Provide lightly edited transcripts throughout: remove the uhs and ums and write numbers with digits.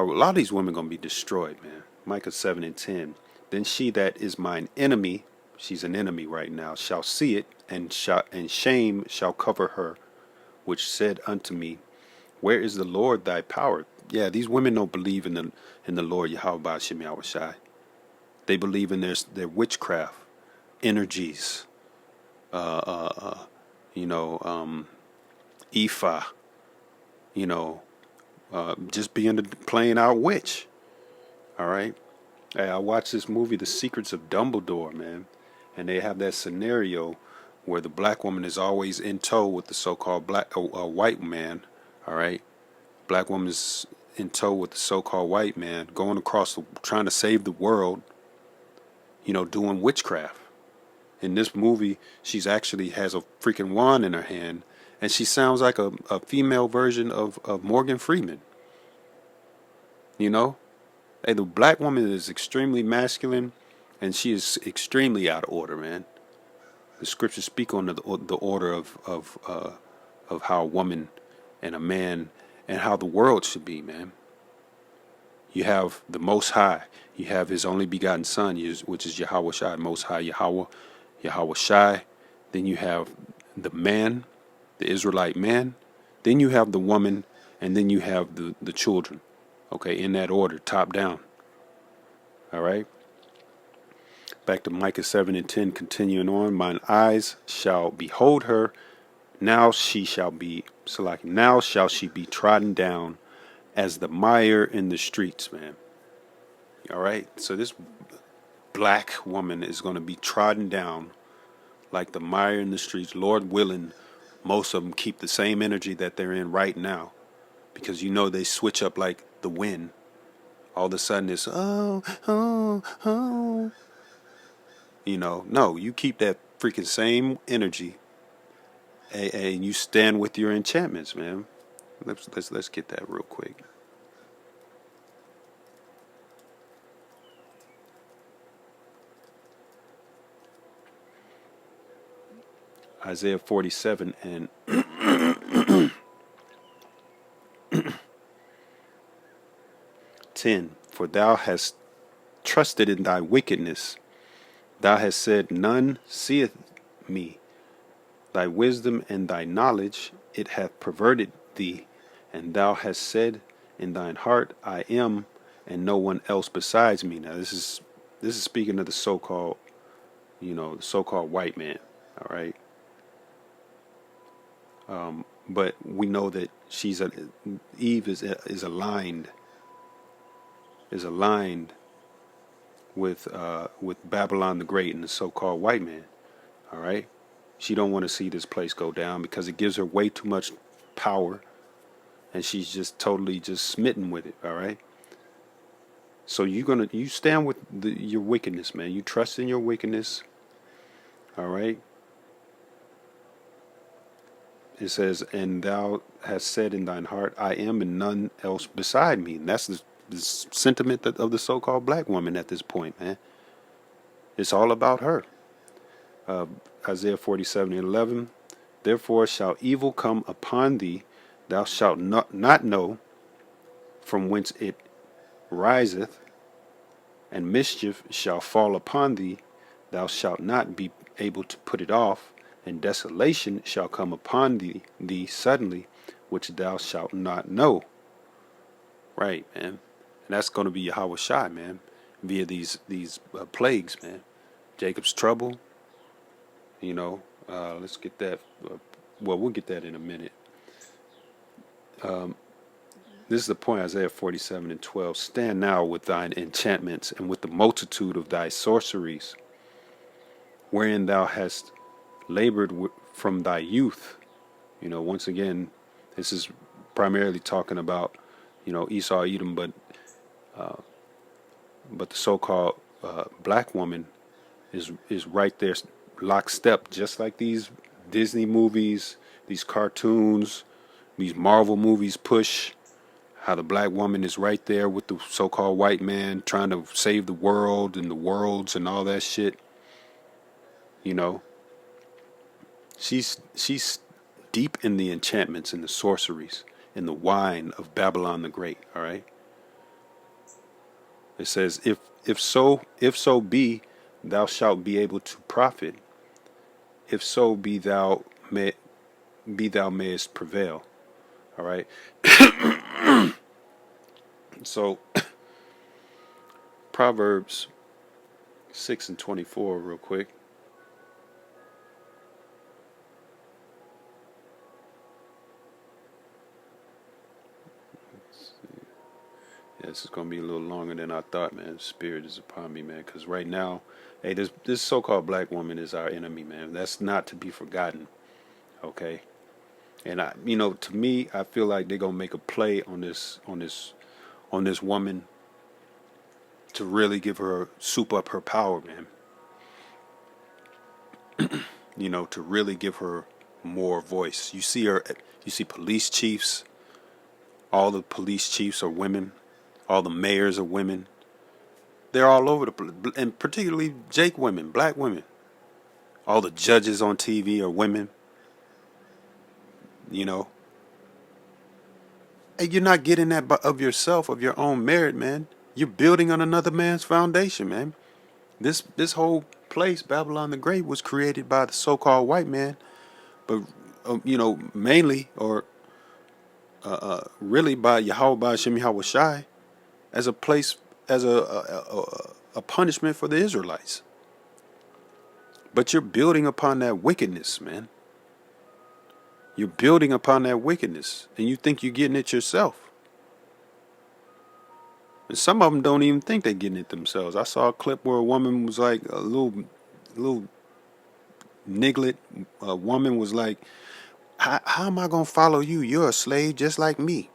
A lot of these women gonna be destroyed, man. Micah 7:10. Then she that is mine enemy, she's an enemy right now, shall see it, and shame shall cover her, which said unto me, where is the Lord thy power? Yeah, these women don't believe in the Lord Yahweh Shem Yahushai. They believe in their witchcraft, energies, uh, uh, uh, you know, Ifa, you know, just being the plain out witch. All right. Hey, I watched this movie, The Secrets of Dumbledore, man, and they have that scenario where the black woman is always in tow with the so-called white man. All right, black woman is in tow with the so-called white man, going across, trying to save the world. You know, doing witchcraft. In this movie, she's actually has a freaking wand in her hand, and she sounds like a female version of Morgan Freeman. You know, hey, the black woman is extremely masculine, and she is extremely out of order, man. The scriptures speak on the order of how a woman and a man and how the world should be, man. You have the Most High. You have His only begotten Son, which is Yahweh Shai, Most High Yahweh Shai. Then you have the man, the Israelite man. Then you have the woman, and then you have the children. Okay, in that order, top down. All right. Back to Micah 7:10, continuing on. Mine eyes shall behold her. Now she shall be, now shall she be trodden down as the mire in the streets, man. All right. So this black woman is going to be trodden down like the mire in the streets. Lord willing, most of them keep the same energy that they're in right now, because you know they switch up like the wind. All of a sudden it's oh. You know, no, you keep that freaking same energy, and you stand with your enchantments, man. Let's get that real quick. Isaiah 47 and 10. For thou hast trusted in thy wickedness. Thou hast said, none seeth me. Thy wisdom and thy knowledge, it hath perverted thee. And thou hast said in thine heart, I am, and no one else besides me. Now this is speaking of the so-called, the so-called white man. All right. But we know that Eve is aligned with Babylon the Great and the so-called white man. All right. She don't want to see this place go down because it gives her way too much power, and she's just totally just smitten with it. All right. So you stand with your wickedness, man. You trust in your wickedness. All right. It says, and thou hast said in thine heart, I am, and none else beside me. And that's the sentiment of the so-called black woman at this point, man. It's all about her. Isaiah 47:11. Therefore shall evil come upon thee, thou shalt not know from whence it riseth, and mischief shall fall upon thee, thou shalt not be able to put it off, and desolation shall come upon thee suddenly, which thou shalt not know. Right, man. And that's going to be Yahweh Shai, man, via these plagues, man. Jacob's trouble. Let's get that. We'll get that in a minute. This is the point, Isaiah 47:12. Stand now with thine enchantments and with the multitude of thy sorceries, wherein thou hast labored from thy youth. Once again, this is primarily talking about, Esau, Edom, but the so-called black woman is right there, lockstep, just like these Disney movies, these cartoons, these Marvel movies push. How the black woman is right there with the so-called white man trying to save the world and the worlds and all that shit. She's deep in the enchantments and the sorceries and the wine of Babylon the Great. All right. It says, if so be, thou shalt be able to profit. If so be thou mayest prevail. All right. So Proverbs 6:24, real quick. Yeah, this is gonna be a little longer than I thought, man. Spirit is upon me, man. Because right now, hey, this so-called black woman is our enemy, man. That's not to be forgotten. Okay. And to me, I feel like they're gonna make a play on this woman to really give her soup up her power, man. To really give her more voice. You see police chiefs. All the police chiefs are women. All the mayors are women. They're all over and particularly Jake women, black women. All the judges on TV are women. You know, and you're not getting that of yourself, of your own merit, man. You're building on another man's foundation, man. This whole place, Babylon the Great, was created by the so-called white man, but mainly or really by Yahweh Shem Yahweh Shai as a place as a punishment for the Israelites. But you're building upon that wickedness, man. You're building upon that wickedness, and you think you're getting it yourself. And some of them don't even think they're getting it themselves. I saw a clip where a woman was like a little niglet. A woman was like, how am I going to follow you? You're a slave just like me.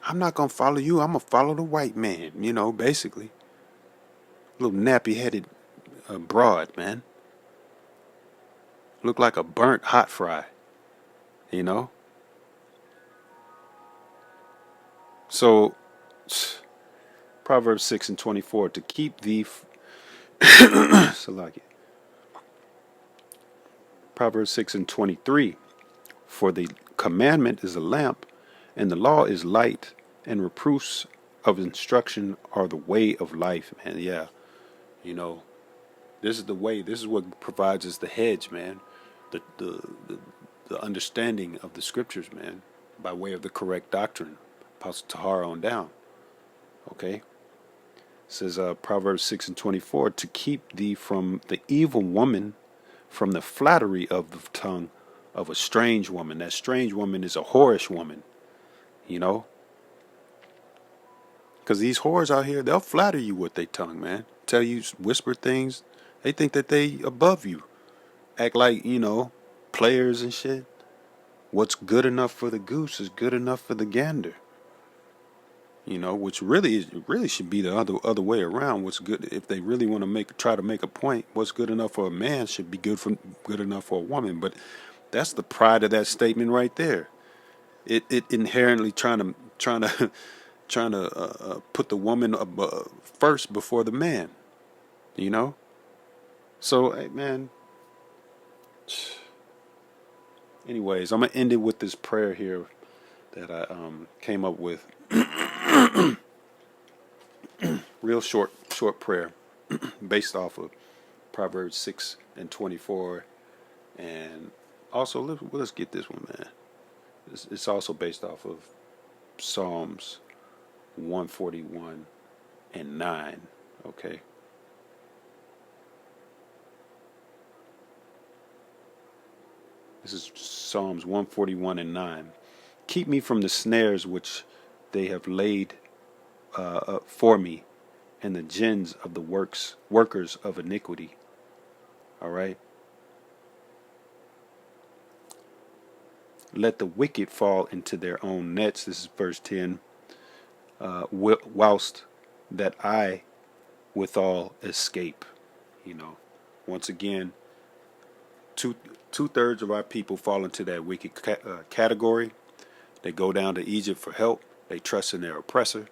I'm not going to follow you. I'm going to follow the white man, basically. Little nappy-headed broad, man. Looked like a burnt hot fry, So, Proverbs 6:24, to keep thee... Salaki. Proverbs 6:23, for the commandment is a lamp, and the law is light, and reproofs of instruction are the way of life, man. Yeah, this is the way. This is what provides us the hedge, man. The understanding of the scriptures, man, by way of the correct doctrine. Apostle Tahar on down. Okay. It says Proverbs 6:24, to keep thee from the evil woman, from the flattery of the tongue of a strange woman. That strange woman is a whorish woman, because these whores out here, they'll flatter you with their tongue, man. Tell you, whisper things. They think that they above you. Act like, players and shit. What's good enough for the goose is good enough for the gander. Which really should be the other way around. What's good, if they really want to try to make a point, what's good enough for a man should be good enough for a woman. But that's the pride of that statement right there. It inherently trying to put the woman first before the man. So, hey, man. Anyways, I'm gonna end it with this prayer here that I came up with. Real short prayer based off of Proverbs 6:24, and also let's get this one, man. It's also based off of Psalms 141:9. Okay. This is Psalms 141:9. Keep me from the snares which they have laid for me, and the gins of the workers of iniquity. All right. Let the wicked fall into their own nets. This is verse 10. Whilst that I withal escape. Once again, two-thirds of our people fall into that wicked category. They go down to Egypt for help. They trust in their oppressor.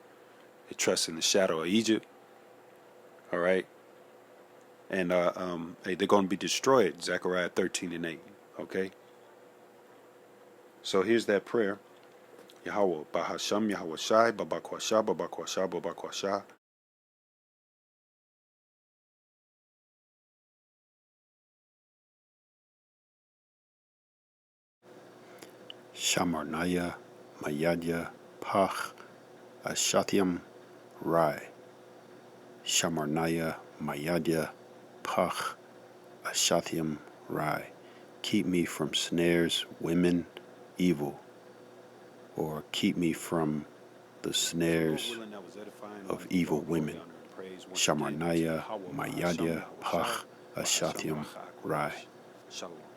They trust in the shadow of Egypt. All right. And they're going to be destroyed. Zechariah 13:8. Okay. So here's that prayer. Yahweh, Bahasham, Yahweh Shai, Babakwasha, Babakwasha, Babakwasha. Shamarnaya, Mayadya, Pach, Ashatyam, Rai. Shamarnaya, Mayadya, Pach, Ashatyam, Rai. Keep me from snares, women, evil, or keep me from the snares of evil women. Shamarnaya, Mayadya, Pach, Ashatyam, Rai. Shalom.